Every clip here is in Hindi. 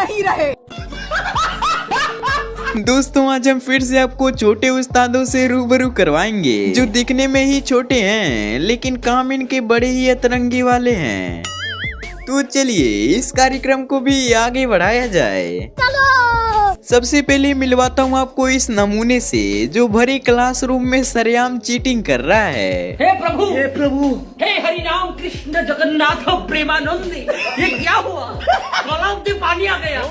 नहीं रहे। दोस्तों आज हम फिर से आपको छोटे उस्तादों से रूबरू करवाएंगे जो दिखने में ही छोटे हैं लेकिन काम इनके बड़े ही अतरंगी वाले हैं। तो चलिए इस कार्यक्रम को भी आगे बढ़ाया जाए। सबसे पहले मिलवाता हूँ आपको इस नमूने से जो भरे क्लासरूम में सरेआम चीटिंग कर रहा है। हे प्रभु, हे हरि राम कृष्ण जगन्नाथ प्रेमानंद, ये क्या हुआ? तालाब में पानी आ गया।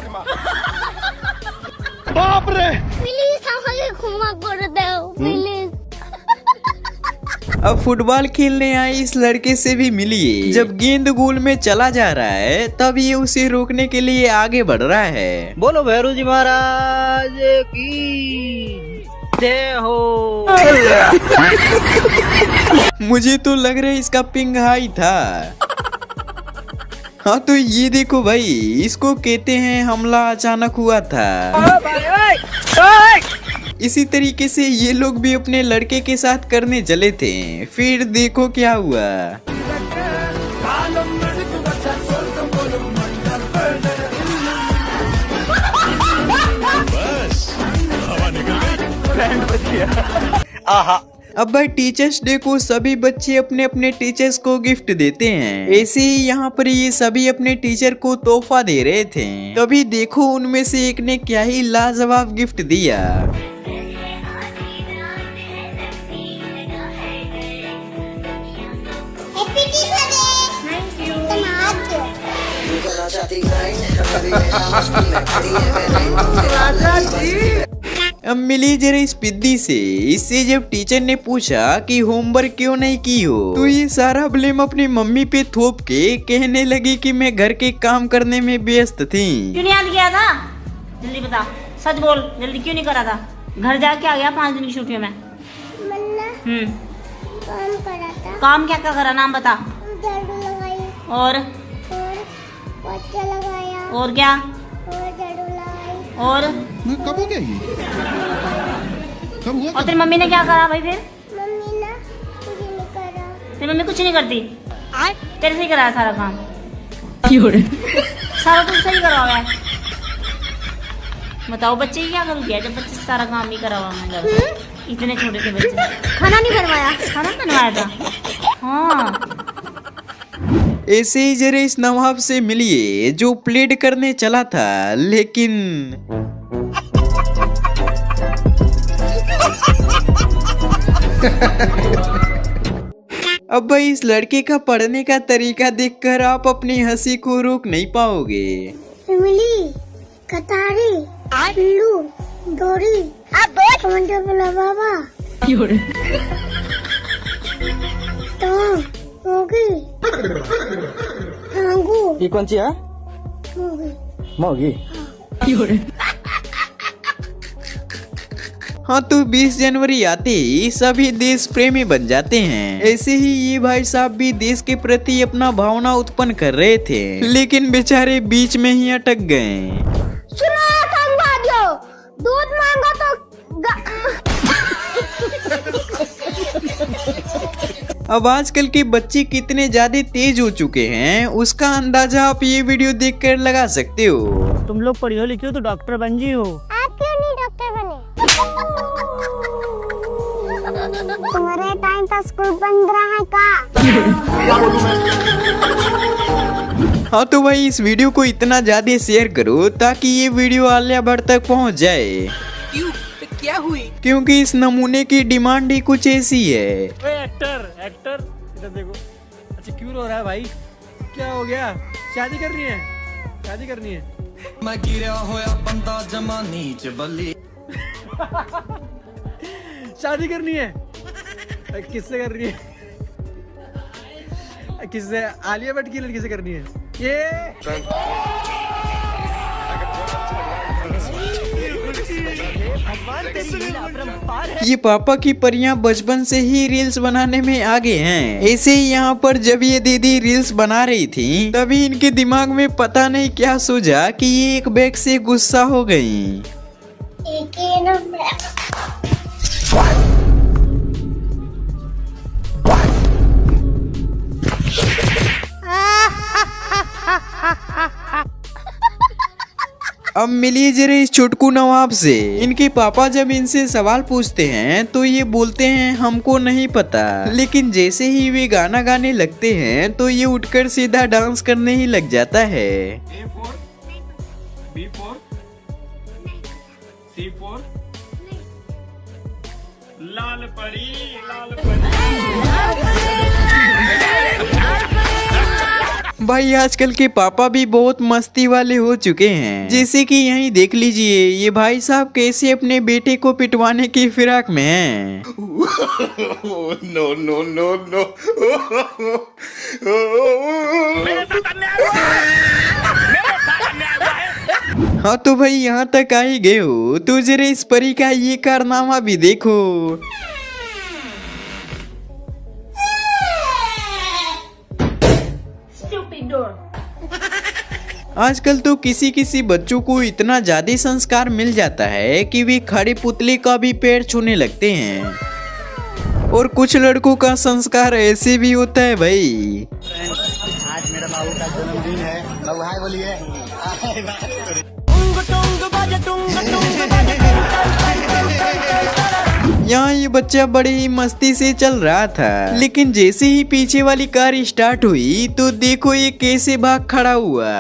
बाप रे, प्लीज हमें क्षमा कर दो प्लीज। अब फुटबॉल खेलने आए इस लड़के से भी मिलिए। जब गेंद गोल में चला जा रहा है तब ये उसे रोकने के लिए आगे बढ़ रहा है। बोलो भैरू जी महाराज की जय हो। मुझे तो लग रहा है इसका पिंग हाई था। हाँ तो ये देखो भाई, इसको कहते हैं हमला अचानक हुआ था। इसी तरीके से ये लोग भी अपने लड़के के साथ करने चले थे, फिर देखो क्या हुआ। अब भाई टीचर्स डे को सभी बच्चे अपने अपने टीचर्स को गिफ्ट देते हैं। ऐसे ही यहाँ पर ये सभी अपने टीचर को तोहफा दे रहे थे। तभी देखो उनमें से एक ने क्या ही लाजवाब गिफ्ट दिया। अब मिली जरा इस पिद्दी से। इससे जब टीचर ने पूछा कि होमवर्क क्यों नहीं की हो तो ये सारा ब्लेम अपनी मम्मी पे थोप के कहने लगी कि मैं घर के काम करने में व्यस्त थी। क्यों नहीं याद किया था? जल्दी बता, सच बोल, जल्दी क्यों नहीं करा था? घर जाके आ गया 5 दिन की छुट्टियों में। काम करा था। काम क्या क्या करा, नाम बता। झाड़ू लगाई और पोछा लगाया और क्या? और झाड़ू लगाई। और कब हो गया ये? कब हुआ? और तेरी मम्मी ने क्या करा भाई? फिर मम्मी ना कुछ नहीं करा। तेरी मम्मी कुछ नहीं करती, तेरे से ही कराया सारा काम। सारा तुम सही करा हुआ है। बताओ बच्चे की क्या करूँ किया जब बच्चे सारा काम ही करा हुआ मैंने। इतने छोटे थे बच्चे, खाना नहीं बनवाया। खाना बनवाया था। हाँ ऐसे ही जरा इस नवाब से मिलिए जो प्लेड करने चला था लेकिन अब भाई इस लड़के का पढ़ने का तरीका देखकर आप अपनी हंसी को रोक नहीं पाओगे। इमली, कतारी, आलू, डोरी, टमाटर बोला बाबा। तो होगी। हांगू। ये कौन सी है? मोगी। हाँ तो 20 जनवरी आते ही सभी देश प्रेमी बन जाते हैं। ऐसे ही ये भाई साहब भी देश के प्रति अपना भावना उत्पन्न कर रहे थे लेकिन बेचारे बीच में ही अटक गए। दूध मांगो तो अब आजकल के बच्चे कितने ज्यादा तेज हो चुके हैं उसका अंदाजा आप ये वीडियो देखकर लगा सकते हो। तुम लोग पढ़ी हो लिखी हो तो डॉक्टर बन जी हो। आप क्यों नहीं डॉक्टर बने? तुम्हारे टाइम पर स्कूल बंद रहा है का? हाँ तो भाई इस वीडियो को इतना ज्यादा शेयर करो ताकि ये वीडियो आलिया भट्ट तक पहुँच जाए। क्यों? क्या हुई? क्योंकि इस नमूने की डिमांड ही कुछ ऐसी है। एक्टर इधर देखो। अच्छा क्यों रो रहा है भाई? क्या हो गया? शादी करनी है? शादी करनी है? मैं गिरा होया बंदा जमा नीच बल्ली। शादी करनी है? किससे करनी है? किससे? आलिया भट्ट की लड़की से करनी है? ये पापा की परियां बचपन से ही रील्स बनाने में आगे हैं। ऐसे ही यहाँ पर जब ये दीदी रील्स बना रही थी तभी इनके दिमाग में पता नहीं क्या सूझा कि ये एक बैग से गुस्सा हो गई। अब मिलिए जरा इस छोटकू नवाब से। इनके पापा जब इनसे सवाल पूछते हैं तो ये बोलते हैं हमको नहीं पता, लेकिन जैसे ही वे गाना गाने लगते हैं तो ये उठकर सीधा डांस करने ही लग जाता है। B4 C4 लाल परी भाई आजकल के पापा भी बहुत मस्ती वाले हो चुके हैं। जैसे कि यहीं देख लीजिए ये भाई साहब कैसे अपने बेटे को पिटवाने की फिराक में हैं। नो नो नो नो हाँ तो भाई यहाँ तक आ ही गए हो तो जरा इस परी का ये कारनामा भी देखो। आजकल तो किसी किसी बच्चों को इतना ज्यादा संस्कार मिल जाता है कि वे खड़े पुतले का भी पैर छूने लगते हैं। और कुछ लड़कों का संस्कार ऐसे भी होता है भाई। आज मेरा बाबू का जन्मदिन है। बाबू हाय बोलिए। यहाँ ये बच्चा बड़ी ही मस्ती से चल रहा था, लेकिन जैसे ही पीछे वाली कार स्टार्ट हुई तो देखो ये कैसे भाग खड़ा हुआ।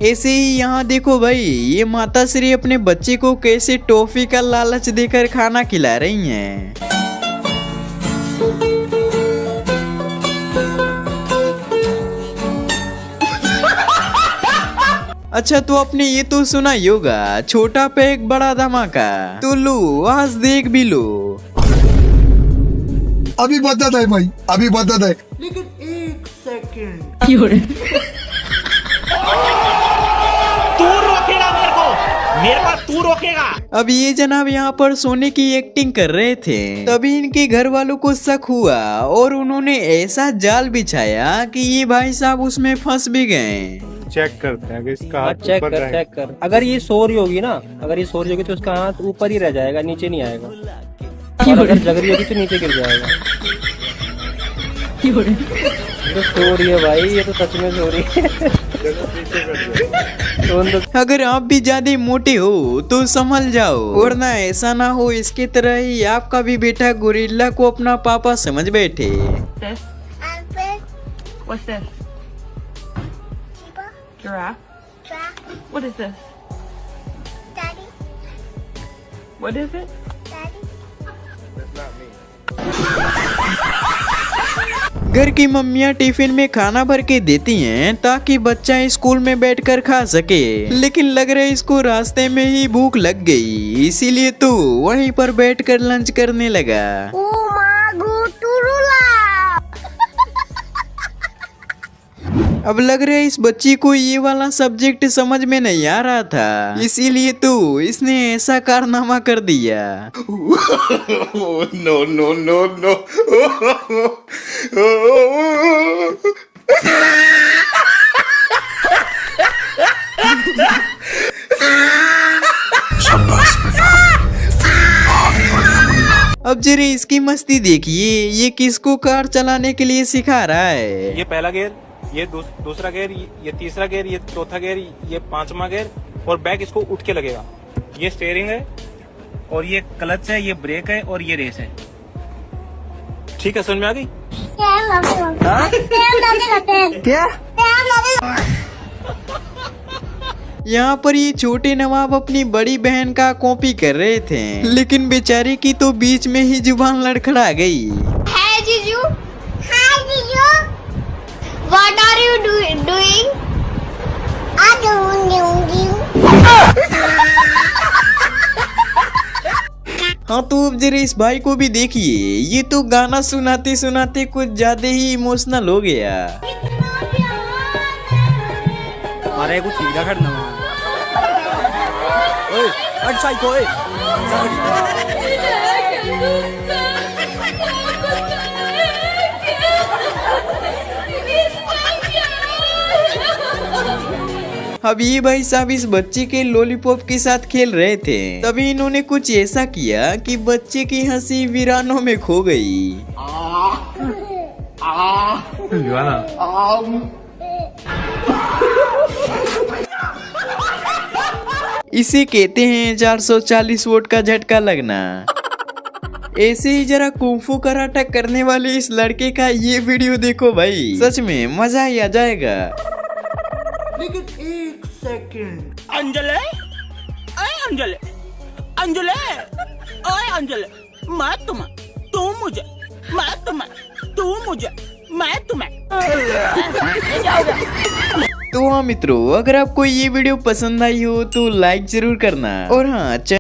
ऐसे ही यहाँ देखो भाई ये माता श्री अपने बच्चे को कैसे टॉफी का लालच देकर खाना खिला रही हैं। अच्छा तो आपने ये तो सुना ही होगा छोटा पैक बड़ा धमाका। तो लो आज देख भी लो। अभी बताता है भाई, अभी बताता है। लेकिन एक सेकंड तू रोकेगा मेरे को तू रोकेगा। अब ये जनाब यहाँ पर सोने की एक्टिंग कर रहे थे, तभी इनके घर वालों को शक हुआ और उन्होंने ऐसा जाल बिछाया कि ये भाई साहब उसमें फंस भी गए। चेक करते हैं इसका हाथ चेक ऊपर कर चेक कर। अगर ये सो रही होगी ना, अगर ये सो रही होगी तो उसका हाथ ऊपर ही रह जाएगा, नीचे नहीं आएगा। और अगर जग रही होगी तो नीचे गिर जाएगा। तो सो रही है भाई, ये तो सच में सो रही है। अगर आप भी ज्यादा मोटे हो तो संभल जाओ, वरना ऐसा ना हो इसके तरह ही आपका भी बेटा गोरिल्ला को अपना पापा समझ बैठे। What's this? Giraffe? What is this? Daddy, What is it? Daddy. घर की मम्मियाँ टिफिन में खाना भर के देती हैं ताकि बच्चा स्कूल में बैठकर खा सके, लेकिन लग रहा है इसको रास्ते में ही भूख लग गई, इसीलिए तो वहीं पर बैठकर लंच करने लगा। अब लग रहा है इस बच्ची को ये वाला सब्जेक्ट समझ में नहीं आ रहा था, इसीलिए तो इसने ऐसा कारनामा कर दिया। नो नो नो नो अब जरा इसकी मस्ती देखिए, ये किसको कार चलाने के लिए सिखा रहा है। ये पहला गियर, ये दूसरा गियर, ये तीसरा गियर, ये चौथा गियर, ये पांचवा गियर, और बैक इसको उठ के लगेगा। ये स्टीयरिंग है और ये क्लच है, ये ब्रेक है और ये रेस है। ठीक है, समझ में आ गई? क्या? यहाँ पर ये छोटे नवाब अपनी बड़ी बहन का कॉपी कर रहे थे, लेकिन बेचारे की तो बीच में ही जुबान लड़खड़ा गई। Hi जीजू, Hi जीजू, What are you doing? I don't. हाँ तो अब जरा इस भाई को भी देखिए, ये तो गाना सुनाते सुनाते कुछ ज्यादा ही इमोशनल हो गया। अरे कुछ सीधा खड़ना अब ये भाई साहब इस बच्चे के लॉलीपॉप के साथ खेल रहे थे, तभी इन्होंने कुछ ऐसा किया कि बच्चे की हंसी वीरानों में खो गई। इसे कहते हैं 440 वोट का झटका लगना। ऐसे ही जरा कुंफू कराटा करने वाले इस लड़के का ये वीडियो देखो भाई, सच में मजा ही आ जाएगा। लेकिन एक सेकंड, अंजलि, ओए अंजलि, अंजलि, ओए अंजलि, मैं तुम्हें, तू मुझे, मैं तुम्हें, तू मुझे, मैं तुम्हें। तो हाँ मित्रों, अगर आपको ये वीडियो पसंद आई हो तो लाइक जरूर करना, और हाँ